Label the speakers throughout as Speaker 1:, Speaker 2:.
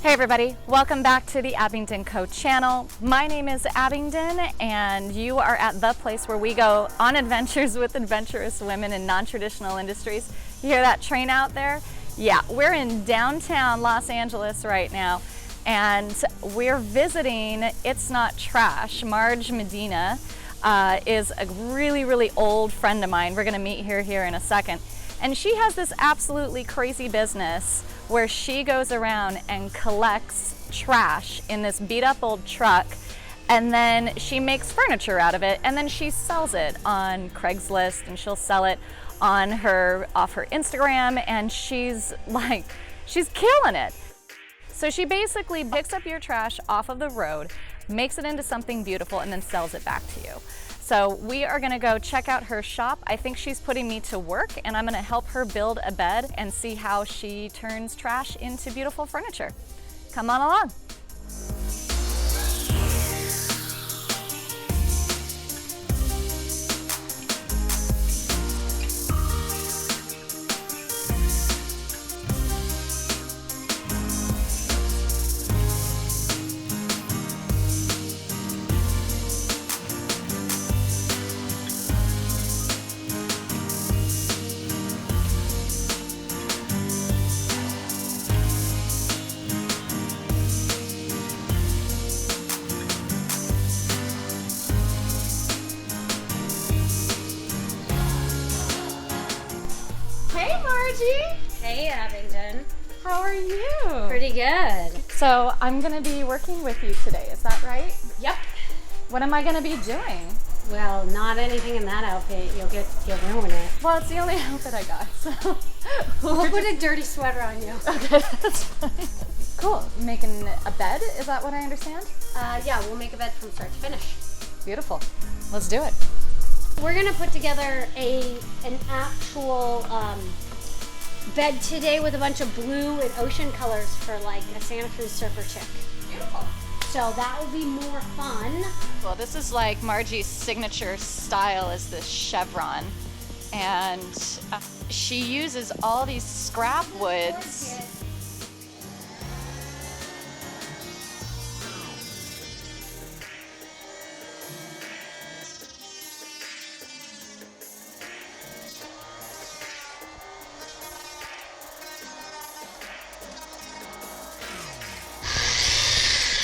Speaker 1: Hey everybody, welcome back to the Abingdon Co channel. My name is Abingdon and you are at the place where we go on adventures with adventurous women in non-traditional industries. You hear that train out there? Yeah, we're in downtown Los Angeles right now and we're visiting It's Not Trash. Marji Medina is a really old friend of mine. We're gonna meet her here in a second. And she has this absolutely crazy business where she goes around and collects trash in this beat up old truck, and then she makes furniture out of it, and then she sells it on Craigslist, and she'll sell it on off her Instagram, and she's killing it. So she basically picks up your trash off of the road, makes it into something beautiful, and then sells it back to you. So we are gonna go check out her shop. I think she's putting me to work and I'm gonna help her build a bed and see how she turns trash into beautiful furniture. Come on along. Hey Marji!
Speaker 2: Hey Abingdon.
Speaker 1: How are you?
Speaker 2: Pretty good.
Speaker 1: So I'm gonna be working with you today, is that right?
Speaker 2: Yep.
Speaker 1: What am I gonna be doing?
Speaker 2: Well, not anything in that outfit. You'll ruin it.
Speaker 1: Well, it's the only outfit I got, so.
Speaker 2: We'll put a dirty sweater on you.
Speaker 1: Okay, that's fine. Cool. Making a bed, is that what I understand?
Speaker 2: Yeah, we'll make a bed from start to finish.
Speaker 1: Beautiful. Let's do it.
Speaker 2: We're gonna put together an actual bed today with a bunch of blue and ocean colors for like a Santa Cruz surfer chick.
Speaker 1: Beautiful.
Speaker 2: So that will be more fun.
Speaker 1: Well, this is like Marji's signature style is this chevron. And she uses all these scrap woods.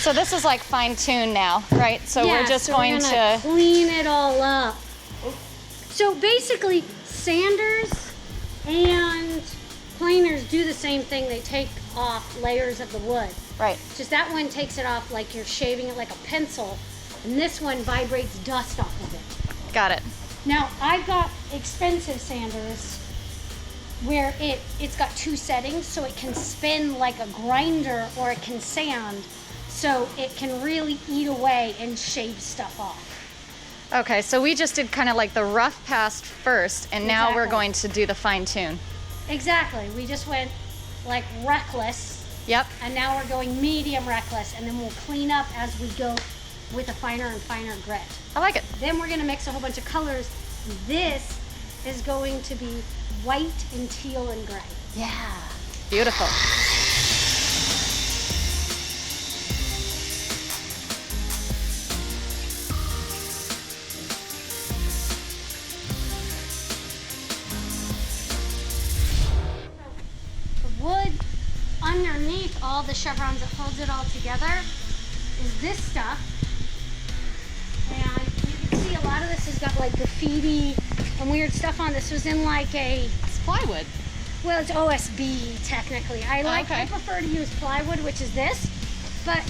Speaker 1: So this is like fine-tuned now, right? So
Speaker 2: yeah,
Speaker 1: we're just
Speaker 2: so
Speaker 1: going
Speaker 2: we're gonna
Speaker 1: to
Speaker 2: clean it all up. So basically, sanders and planers do the same thing. They take off layers of the wood.
Speaker 1: Right.
Speaker 2: Just that one takes it off like you're shaving it like a pencil, and this one vibrates dust off of it.
Speaker 1: Got it.
Speaker 2: Now, I've got expensive sanders where it's got two settings, so it can spin like a grinder or it can sand, so it can really eat away and shave stuff off.
Speaker 1: Okay, so we just did kind of like the rough pass first, and now we're
Speaker 2: Exactly.
Speaker 1: going to do the fine-tune.
Speaker 2: Exactly. We just went like reckless,
Speaker 1: Yep.
Speaker 2: and now we're going medium reckless, and then we'll clean up as we go with a finer and finer grit.
Speaker 1: I like it.
Speaker 2: Then we're gonna mix a whole bunch of colors. This is going to be white and teal and gray.
Speaker 1: Yeah. Beautiful.
Speaker 2: The wood underneath all the chevrons that holds it all together is this stuff. And you can see a lot of this has got like graffiti and weird stuff on. This was in like
Speaker 1: It's plywood.
Speaker 2: well, it's OSB technically. I
Speaker 1: okay.
Speaker 2: prefer to use plywood, which is this. But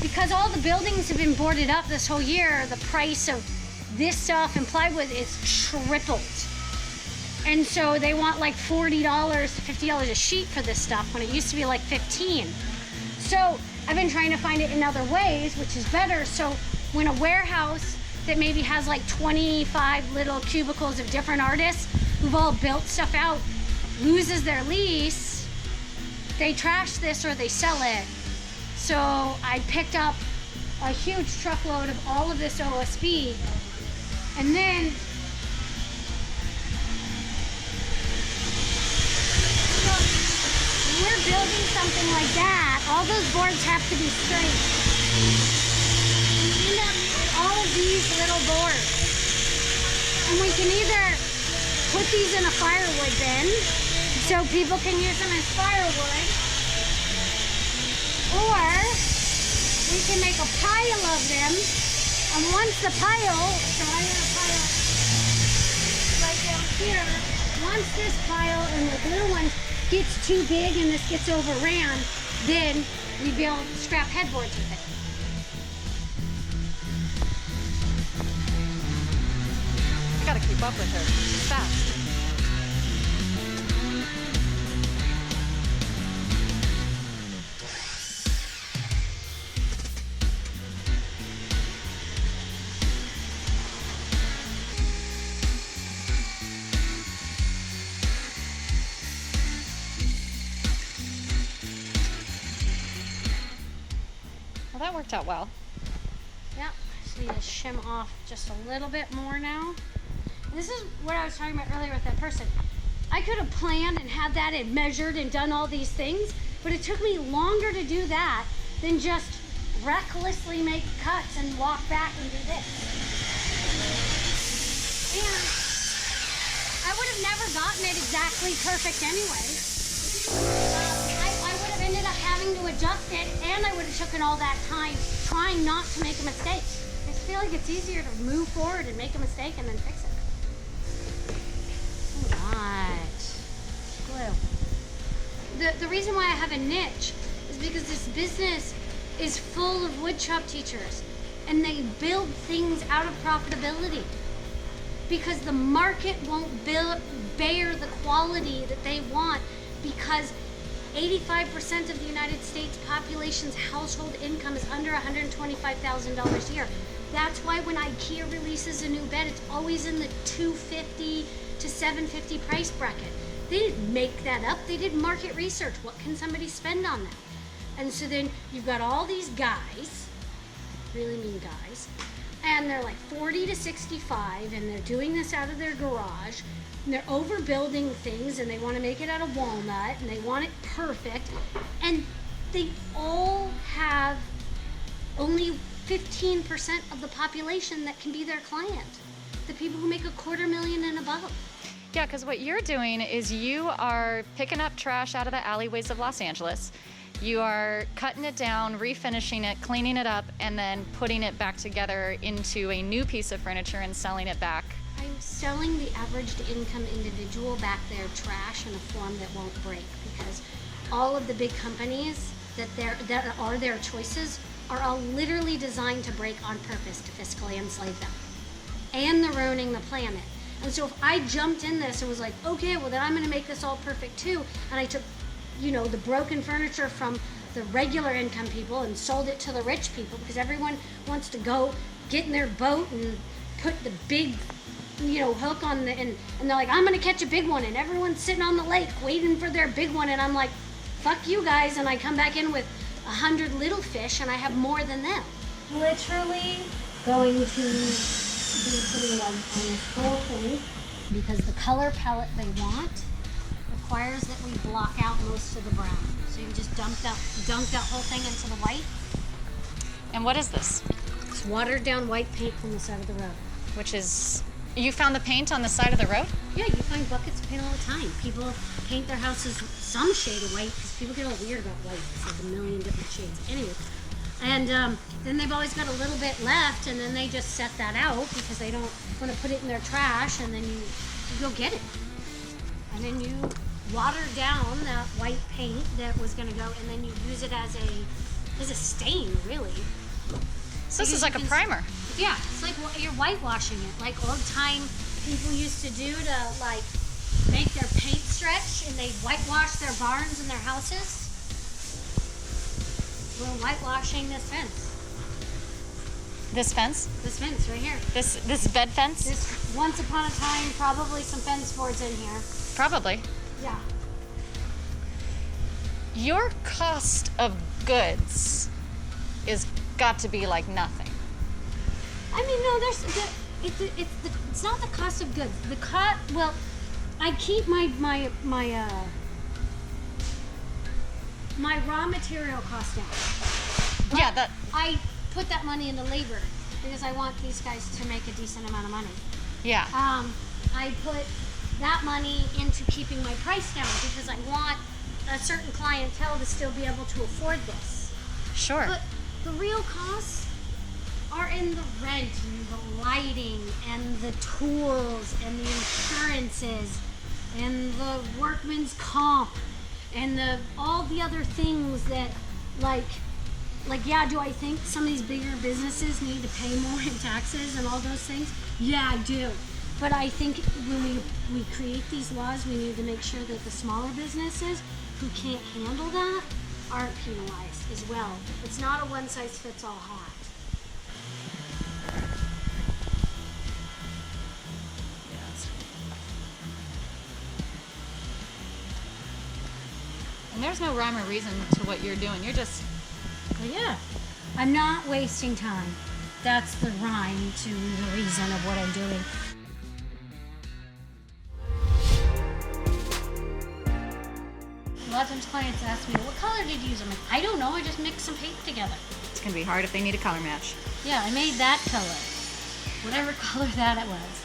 Speaker 2: because all the buildings have been boarded up this whole year, the price of this stuff and plywood is tripled. And so they want like $40 to $50 a sheet for this stuff when it used to be like $15. So I've been trying to find it in other ways, which is better. So when a warehouse that maybe has like 25 little cubicles of different artists who've all built stuff out loses their lease, they trash this or they sell it. So I picked up a huge truckload of all of this OSB, and then we're building something like that, all those boards have to be straight. You end up with all of these little boards. And we can either put these in a firewood bin so people can use them as firewood, or we can make a pile of them, and once the pile, so I have a pile right down here, once this pile and the little one gets too big and this gets overran, then we build scrap headboards with it.
Speaker 1: I gotta keep up with her. She's fast. Well, that worked out well.
Speaker 2: Yep, I just need to shim off just a little bit more now. This is what I was talking about earlier with that person. I could have planned and had that and measured and done all these things, but it took me longer to do that than just recklessly make cuts and walk back and do this. And I would have never gotten it exactly perfect anyway. I would have ended up having to adjust it, and I would have taken all that time trying not to make a mistake. I just feel like it's easier to move forward and make a mistake and then fix it. Alright. Glue. The reason why I have a niche is because this business is full of woodshop teachers, and they build things out of profitability because the market won't bear the quality that they want, because 85% of the United States population's household income is under $125,000 a year. That's why when IKEA releases a new bed, it's always in the $250 to $750 price bracket. They didn't make that up. They did market research. What can somebody spend on that? And so then you've got all these guys, really mean guys, and they're like 40 to 65, and they're doing this out of their garage, and they're overbuilding things, and they want to make it out of walnut, and they want it perfect, and they all have only 15% of the population that can be their client. The people who make $250,000 and above.
Speaker 1: Yeah, because what you're doing is you are picking up trash out of the alleyways of Los Angeles. You are cutting it down, refinishing it, cleaning it up, and then putting it back together into a new piece of furniture and selling it back.
Speaker 2: I'm selling the average income individual back their trash in a form that won't break, because all of the big companies that are their choices are all literally designed to break on purpose to fiscally enslave them. And they're ruining the planet. And so if I jumped in this and was like, okay, well then I'm gonna make this all perfect too, and I took, the broken furniture from the regular income people and sold it to the rich people, because everyone wants to go get in their boat and put the big, hook on and they're like, I'm gonna catch a big one, and everyone's sitting on the lake waiting for their big one, and I'm like, fuck you guys, and I come back in with 100 little fish and I have more than them. Literally going to be putting on this whole thing, because the color palette they want requires that we block out most of the brown. So you can just dunk that whole thing into the white.
Speaker 1: And what is this?
Speaker 2: It's watered down white paint from the side of the road.
Speaker 1: Which is, you found the paint on the side of the road?
Speaker 2: Yeah, you find buckets of paint all the time. People paint their houses some shade of white because people get all weird about white. It's like a million different shades. Anyway, and then they've always got a little bit left, and then they just set that out because they don't want to put it in their trash, and then you go get it. And then you water down that white paint that was going to go, and then you use it as a stain, really.
Speaker 1: So this is like a primer.
Speaker 2: Yeah, it's like you're whitewashing it, like old time people used to do to like make their paint stretch, and they whitewash their barns and their houses. We're whitewashing this fence.
Speaker 1: This fence?
Speaker 2: This fence right here.
Speaker 1: This bed fence?
Speaker 2: This, once upon a time, probably some fence boards in here.
Speaker 1: Probably.
Speaker 2: Yeah.
Speaker 1: Your cost of goods is got to be like nothing.
Speaker 2: I mean, no, it's not the cost of goods. I keep my my raw material cost down. But
Speaker 1: Yeah, that.
Speaker 2: I put that money into labor because I want these guys to make a decent amount of money.
Speaker 1: Yeah.
Speaker 2: I put that money into keeping my price down because I want a certain clientele to still be able to afford this.
Speaker 1: Sure.
Speaker 2: But the real costs are in the rent and the lighting and the tools and the insurances and the workman's comp and all the other things that like yeah, do I think some of these bigger businesses need to pay more in taxes and all those things? Yeah, I do. But I think when we create these laws, we need to make sure that the smaller businesses who can't handle that aren't penalized as well. It's not a one-size-fits-all hat.
Speaker 1: And there's no rhyme or reason to what you're doing. You're just.
Speaker 2: Well, yeah. I'm not wasting time. That's the rhyme to the reason of what I'm doing. A lot of times clients ask me, what color did you use? I'm like, I don't know, I just mixed some paint together.
Speaker 1: It's gonna be hard if they need a color match.
Speaker 2: Yeah, I made that color. Whatever color that it was.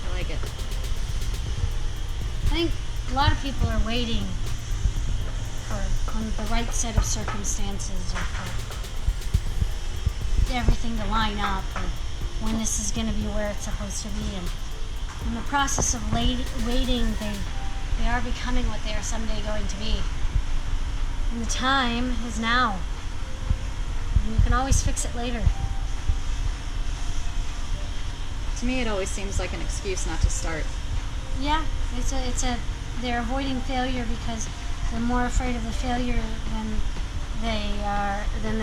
Speaker 1: I like it.
Speaker 2: I think a lot of people are waiting for the right set of circumstances or for everything to line up or when this is going to be where it's supposed to be. And in the process of waiting, they are becoming what they are someday going to be. And the time is now. And you can always fix it later.
Speaker 1: To me, it always seems like an excuse not to start.
Speaker 2: Yeah, they're avoiding failure because they're more afraid of the failure than they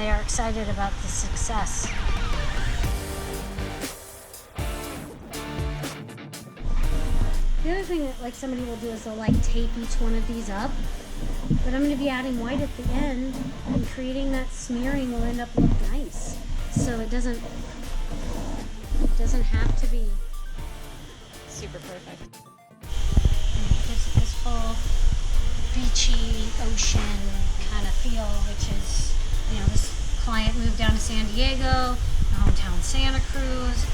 Speaker 2: are excited about the success. The other thing that like somebody will do is they'll like tape each one of these up. But I'm going to be adding white at the end, and creating that smearing will end up look nice. So it doesn't have to be
Speaker 1: Super perfect.
Speaker 2: this full beachy ocean kind of feel, which is, this client moved down to San Diego, hometown Santa Cruz.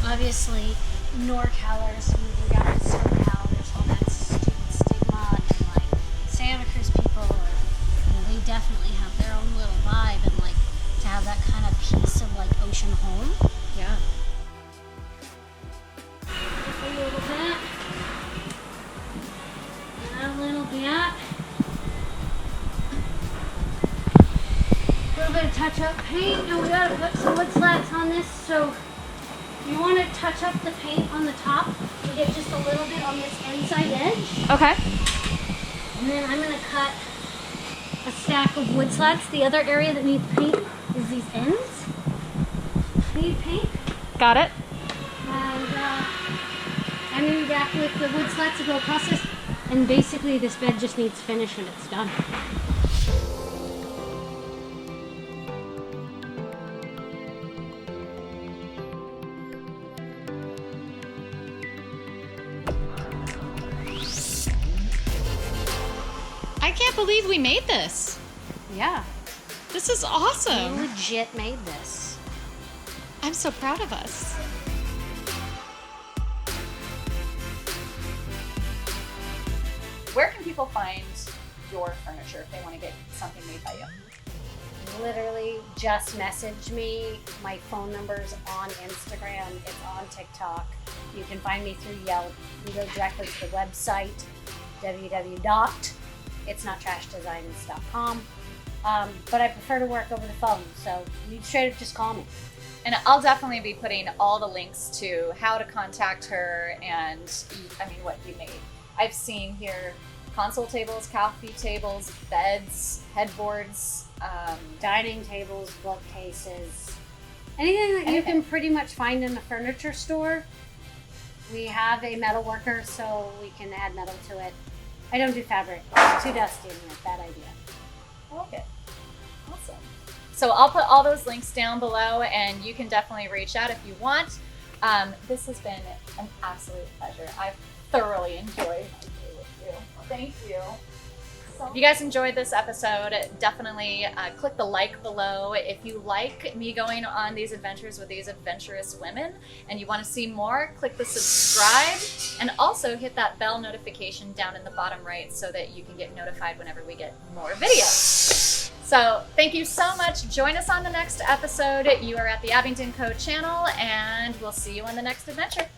Speaker 2: Obviously, NorCalers moving down to SoCal, there's all that stupid stigma, and like Santa Cruz people are, they definitely have their own little vibe, and like to have that kind of piece of like ocean home.
Speaker 1: Yeah.
Speaker 2: A little bit. And a little bit. A little bit of touch-up paint, and we gotta put some wood slats on this, so you want to touch up the paint on the top to get just a little bit on this inside edge.
Speaker 1: Okay.
Speaker 2: And then I'm going to cut a stack of wood slats. The other area that needs paint is these ends. Need paint.
Speaker 1: Got it.
Speaker 2: And I'm going to be back with the wood slats to go across this. And basically this bed just needs finish and it's done.
Speaker 1: I can't believe we made this.
Speaker 2: Yeah.
Speaker 1: This is
Speaker 2: We
Speaker 1: awesome.
Speaker 2: legit made this.
Speaker 1: I'm so proud of us. Where can people find your furniture if they want to get something made by you?
Speaker 2: Literally just message me. My phone number's on Instagram. It's on TikTok. You can find me through Yelp. You go directly to the website, www.itsnottrashdesigns.com. But I prefer to work over the phone, so you straight up just call me.
Speaker 1: And I'll definitely be putting all the links to how to contact her and, what you made. I've seen here console tables, coffee tables, beds, headboards,
Speaker 2: Dining tables, bookcases, anything that you can pretty much find in a furniture store. We have a metal worker, so we can add metal to it. I don't do fabric. It's too dusty in here. Bad idea.
Speaker 1: I like it. Awesome. So I'll put all those links down below and you can definitely reach out if you want. This has been an absolute pleasure. I've thoroughly enjoyed my day with you. Thank you If you guys enjoyed this episode, definitely click the like below. If you like me going on these adventures with these adventurous women and you want to see more, click the subscribe and also hit that bell notification down in the bottom right so that you can get notified whenever we get more videos. So thank you so much. Join us on the next episode. You are at the Abingdon Co channel, and we'll see you on the next adventure.